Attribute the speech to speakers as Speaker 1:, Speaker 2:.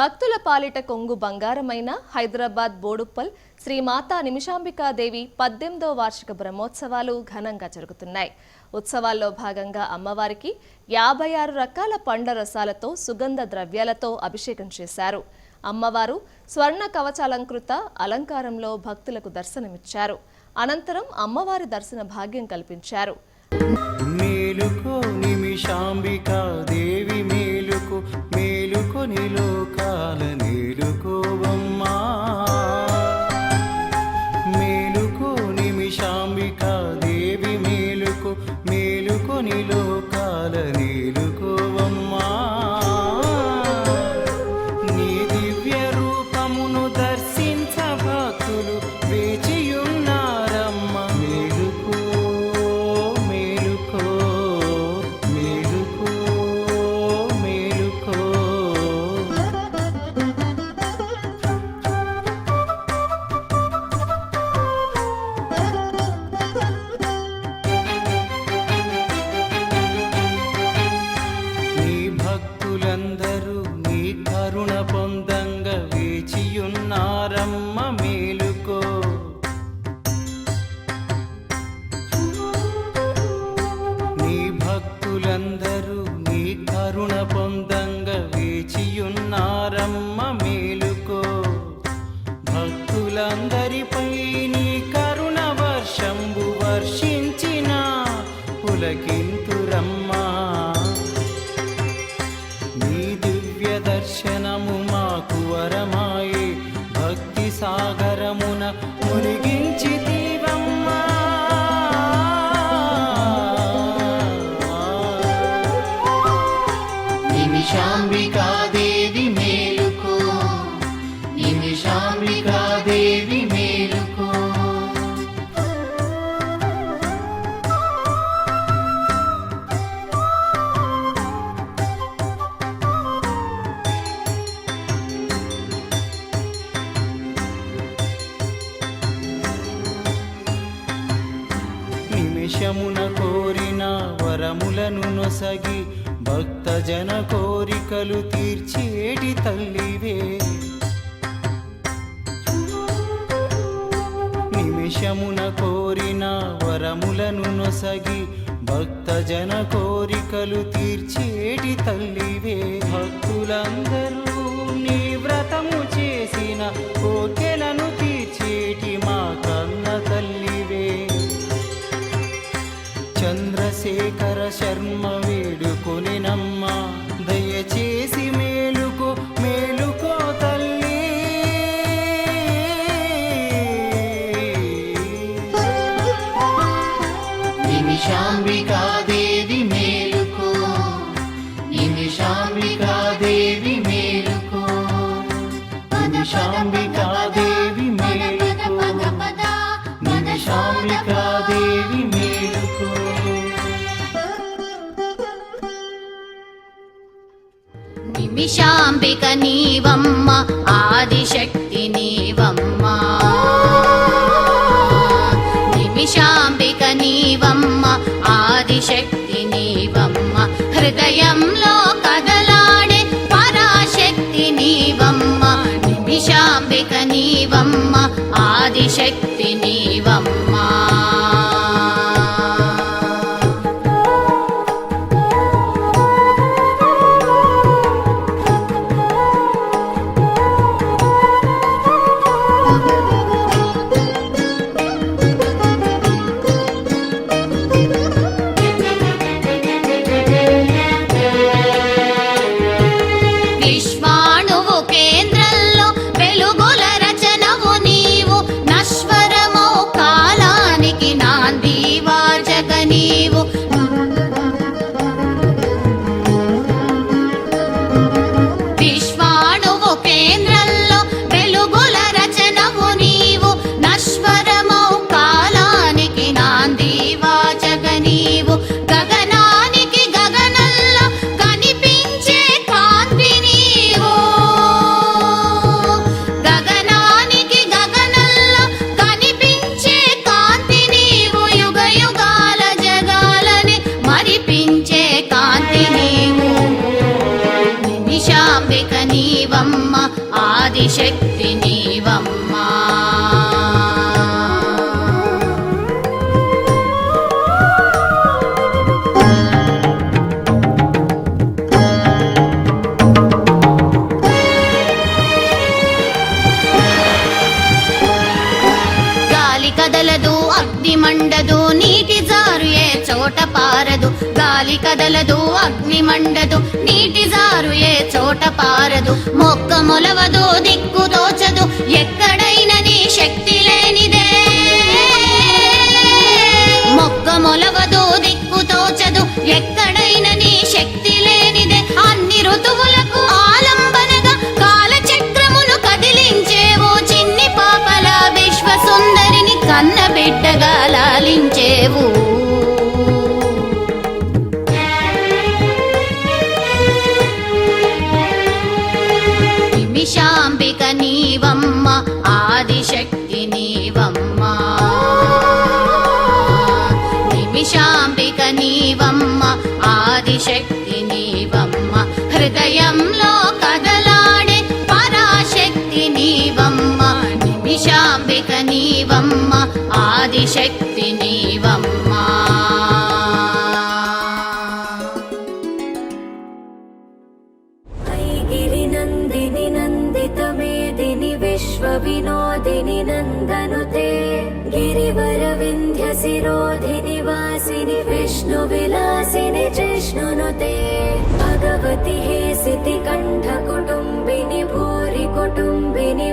Speaker 1: భక్తుల పాలిట కొంగు బంగారమైన హైదరాబాద్ బోడుప్పల్ శ్రీ మాతా నిమిషాంబికాదేవి 18వ వార్షిక బ్రహ్మోత్సవాలు ఘనంగా జరుగుతున్నాయి. ఉత్సవాల్లో భాగంగా అమ్మవారికి 56 రకాల పండ్ల రసాలతో సుగంధ ద్రవ్యాలతో అభిషేకం చేశారు. అమ్మవారు స్వర్ణ కవచాలంకృత అలంకారంలో భక్తులకు దర్శనమిచ్చారు. అనంతరం అమ్మవారి దర్శన భాగ్యం కల్పించారు.
Speaker 2: మేలుకో నిమిషాంబికా దేవి మేలుకో మేలుకో నిలోకాల నేలుకోవమ్మా. మేలుకో నిమిషాంబికా దేవి మేలుకో మేలుకో నిలోకాల నేలుకోవమ్మా. నీ దివ్య రూపమును దర్శించ భక్తులు వేచియున్నారమ్మ. మేలుకో మేలుకో మేలుకో మేలుకో. నీ భక్తులందరూ నీ కరుణ పొందంగా వేచియున్నారమ్మ. మేలుకో నీ భక్తులందరూ నీ కరుణ పొందంగా వేచియున్నారమ్మ. మేలుకో భక్తులందరిపై నీ కరుణ వర్షంబు వర్షించిన పులకింతురమ్మా. నీ దివ్య దర్శనము మాకు వరమాయే భక్తి సాగరమున మునిగించితివమ్మా.
Speaker 3: నిమిషాంబికా దేవి మేలుకో నిమిషాంబికా దేవి మేలుకో.
Speaker 2: నిమిషమున కోరిన వరములను నొసగి భక్తజన కోరికలు తీర్చేటి తల్లివే. నిమిషమున కోరిన వరములను నొసగి భక్తజన కోరికలు తీర్చేటి తల్లివే. భక్తులందరూ నీ వ్రతము చేసిన కోర్కెలను తీర్చేటి మా కన్న తల్లివే. చంద్రశేఖర శర్మ వేడుకొనినమ్మ. దయచేసి మేలుకో మేలుకో తల్లి.
Speaker 3: నిమిషాంబికా దేవి మేలుకో నిమిషాంబికా దేవి మేలుకో.
Speaker 2: నిమిషాంబికా దేవి మేలుకో నిమిషాంబికా దేవి మేలుకో.
Speaker 4: నిమిషాంబిక నీవమ్మ ఆదిశక్తి నీవమ్మ. నిమిషాంబిక నీవమ్మ ఆదిశక్తి నీవమ్మ. హృదయంలో కదలాడే పరాశక్తి నీవమ్మ. నిమిషాంబిక నీవమ్మ ఆదిశక్తి నీవమ్మ. విశ్వాణువు కేంద్రంలో వెలుగుల రచనవు నీవు. నశ్వరమో ఆదిశక్తి నీవమ్మా. గాలి కదలదు అగ్ని మండదు నీటి జారు ఏ చోట పారదు. గాలి కదలదు అగ్ని మండదు నీటి జారు ఏ చోట పారదు. మొక్క మొలవదు దిక్కు తోచదు ఎక్కడైనా నీ శక్తి లేనిదే. మొక్క మొలవదు దిక్కు తోచదు ఎక్కడైనా నీ శక్తి లేనిదే. అన్ని ఋతువులకు ఆలంబనగా కాలచక్రమును కదిలించేవో చిన్ని పాపల విశ్వ సుందరిని కన్న బిడ్డగా లాలించేవు. నిమిషాంబిక నీవమ్మ ఆదిశక్తి నీవమ్మ. నిమిషాంబిక నీవమ్మ ఆదిశక్తి నీవమ్మ. హృదయంలో కదలాడే పరాశక్తి నీవమ్మ. నిమిషాంబిక నీవమ్మ ఆదిశక్తి నీవమ్మ.
Speaker 5: गिरिनन्दिनि नन्दितमेदिनि विश्वविनोदिनि नन्दनुते गिरिवरविन्ध्यशिरोधिनि वासिनि विष्णुविलासिनि जिष्णुनुते भगवति हे सितिकण्ठकुटुम्बिनि भूरि कुटुम्बिनि